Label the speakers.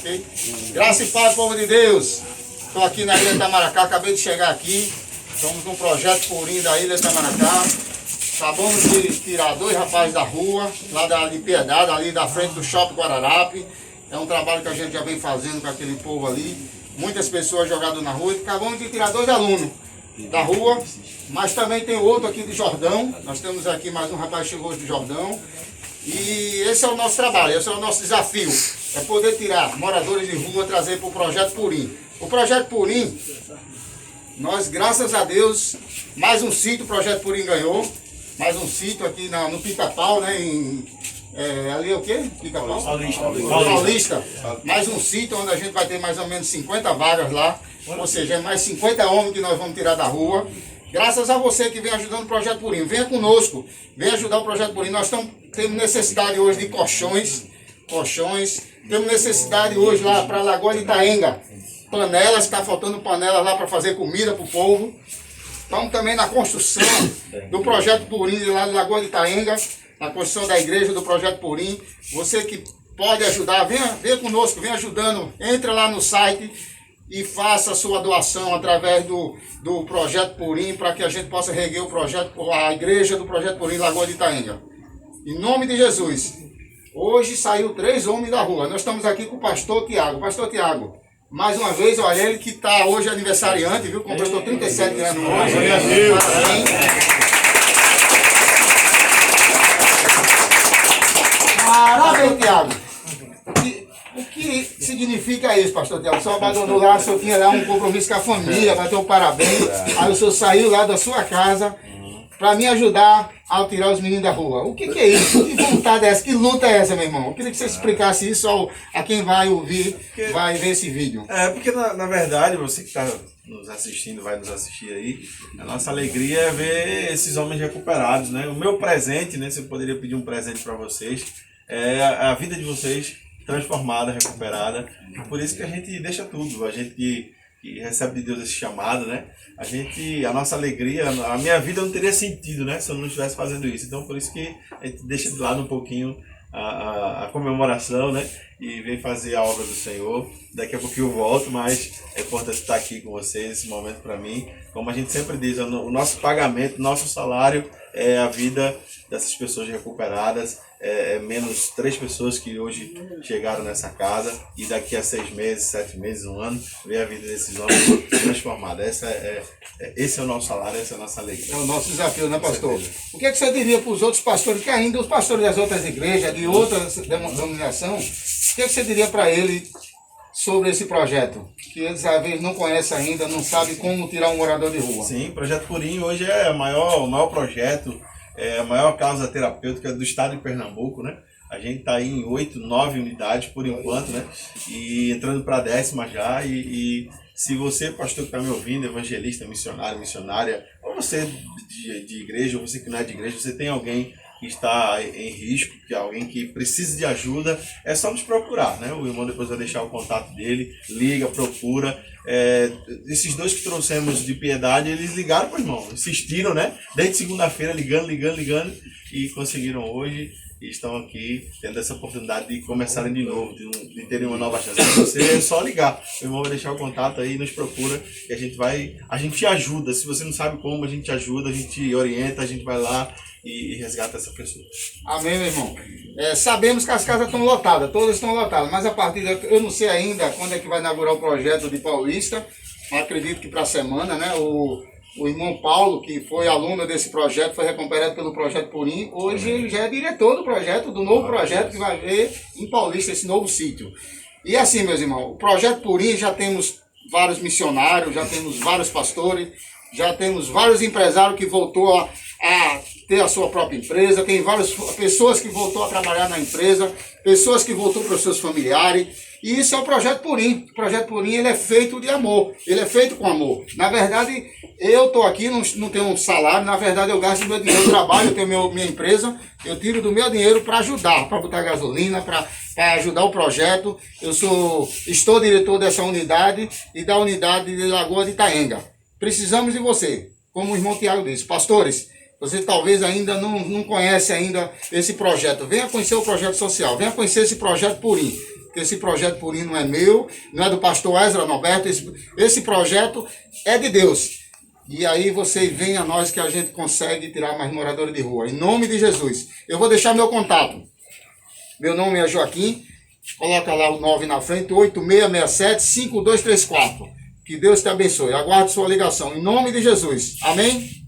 Speaker 1: ok? Graça e paz, povo de Deus. Estou aqui na Ilha Itamaracá, acabei de chegar aqui. Estamos no projeto Purim da Ilha Itamaracá. Acabamos de tirar 2 rapazes da rua, lá de Piedade, ali da frente do Shopping Guararapi. É um trabalho que a gente já vem fazendo com aquele povo ali. Muitas pessoas jogadas na rua. Acabamos de tirar 2 alunos da rua, mas também tem outro aqui de Jordão. Nós temos aqui mais um rapaz que chegou hoje de Jordão. E esse é o nosso trabalho, esse é o nosso desafio. É poder tirar moradores de rua, trazer para o Projeto Purim. O Projeto Purim, nós, graças a Deus, mais um sítio o Projeto Purim ganhou. Mais um sítio aqui no Pica-Pau, né? Ali é o quê? Pica-Pau? Paulista. Mais um sítio onde a gente vai ter mais ou menos 50 vagas lá. Ou seja, é mais 50 homens que nós vamos tirar da rua. Graças a você que vem ajudando o Projeto Purim. Venha conosco, venha ajudar o Projeto Purim. Nós temos necessidade hoje de colchões. Temos necessidade hoje lá para a Lagoa de Itaenga. Panelas, está faltando panelas lá para fazer comida para o povo. Estamos também na construção do Projeto Purim lá na Lagoa de Itaenga, na construção da igreja do Projeto Purim. Você que pode ajudar, venha conosco, venha ajudando. Entra lá no site e faça a sua doação através do Projeto Purim para que a gente possa reerguer a igreja do Projeto Purim Lagoa de Itaenga. Em nome de Jesus. Hoje saiu 3 homens da rua. Nós estamos aqui com o pastor Tiago. Pastor Tiago, mais uma vez, olha, ele que está hoje aniversariante, viu? Completou 37 anos hoje. Parabéns, Tiago. O que significa isso, pastor Tiago? O senhor abandonou lá, o senhor tinha lá um compromisso com a família, bateu um parabéns. Aí o senhor saiu lá da sua casa para me ajudar a tirar os meninos da rua. O que é isso? Que vontade é essa? Que luta é essa, meu irmão? Eu queria que você explicasse isso a quem vai ouvir, vai ver esse vídeo.
Speaker 2: Porque na verdade, você que está nos assistindo, vai nos assistir aí, a nossa alegria é ver esses homens recuperados, né? O meu presente, né? Se eu poderia pedir um presente para vocês, é a vida de vocês transformada, recuperada. Por isso que a gente deixa tudo, a gente que recebe de Deus esse chamado, né? A nossa alegria, a minha vida não teria sentido, né? Se eu não estivesse fazendo isso. Então, por isso que a gente deixa de lado um pouquinho a comemoração, né? E vem fazer a obra do Senhor. Daqui a pouquinho eu volto, mas é importante estar aqui com vocês, esse momento para mim. Como a gente sempre diz, o nosso pagamento, o nosso salário é a vida dessas pessoas recuperadas. É menos 3 pessoas que hoje chegaram nessa casa e daqui a 6 meses, 7 meses, 1 ano, ver a vida desses homens transformada. Esse é o nosso salário, essa é a nossa alegria.
Speaker 1: É o nosso desafio, né, pastor? O que você diria para os outros pastores, que ainda os pastores das outras igrejas, de outras denominações, o que você diria para eles sobre esse projeto? Que eles às vezes não conhecem ainda, não sabem como tirar um morador de rua.
Speaker 2: Sim, o Projeto Purim hoje é o maior projeto, é a maior causa terapêutica do estado de Pernambuco, né? A gente está aí em 8, 9 unidades por enquanto, né? E entrando para a 10ª já. E se você, pastor que está me ouvindo, evangelista, missionário, missionária, ou você de igreja, ou você que não é de igreja, você tem alguém que está em risco, que é alguém que precisa de ajuda, é só nos procurar, né? O irmão depois vai deixar o contato dele, liga, procura. Esses 2 que trouxemos de Piedade, eles ligaram para o irmão, insistiram, né? Desde segunda-feira, ligando, e conseguiram hoje. E estão aqui tendo essa oportunidade de começarem de novo, de terem uma nova chance. Você é só ligar, o irmão vai deixar o contato aí, nos procura, que a gente ajuda. Se você não sabe como, a gente ajuda, a gente orienta, a gente vai lá e resgata essa pessoa.
Speaker 1: Amém, meu irmão. Sabemos que as casas estão lotadas, todas estão lotadas, mas a partir eu não sei ainda quando é que vai inaugurar o projeto de Paulista, acredito que para a semana, né? O irmão Paulo, que foi aluno desse projeto, foi recuperado pelo Projeto Purim. Hoje ele já é diretor do projeto, do novo projeto que vai ver em Paulista, esse novo sítio. E assim, meus irmãos, o Projeto Purim já temos vários missionários, já temos vários pastores, já temos vários empresários que voltou a ter a sua própria empresa, tem várias pessoas que voltou a trabalhar na empresa, pessoas que voltou para os seus familiares. E isso é o Projeto Purim. O Projeto Purim, ele é feito de amor, ele é feito com amor. Na verdade, eu estou aqui, não tenho um salário, na verdade eu gasto meu dinheiro, eu trabalho, eu tenho minha empresa, eu tiro do meu dinheiro para ajudar, para botar gasolina, para ajudar o projeto. Estou diretor dessa unidade e da unidade de Lagoa de Itaenga. Precisamos de você, como o irmão Tiago disse. Pastores, você talvez ainda não conhece ainda esse projeto. Venha conhecer o projeto social, venha conhecer esse projeto Purim. que esse projeto Purim não é meu, não é do pastor Ezra Norberto, esse projeto é de Deus. E aí você vem a nós que a gente consegue tirar mais moradores de rua. Em nome de Jesus. Eu vou deixar meu contato. Meu nome é Joaquim. Coloca lá o 9 na frente, 8667-5234. Que Deus te abençoe. Aguardo sua ligação. Em nome de Jesus. Amém?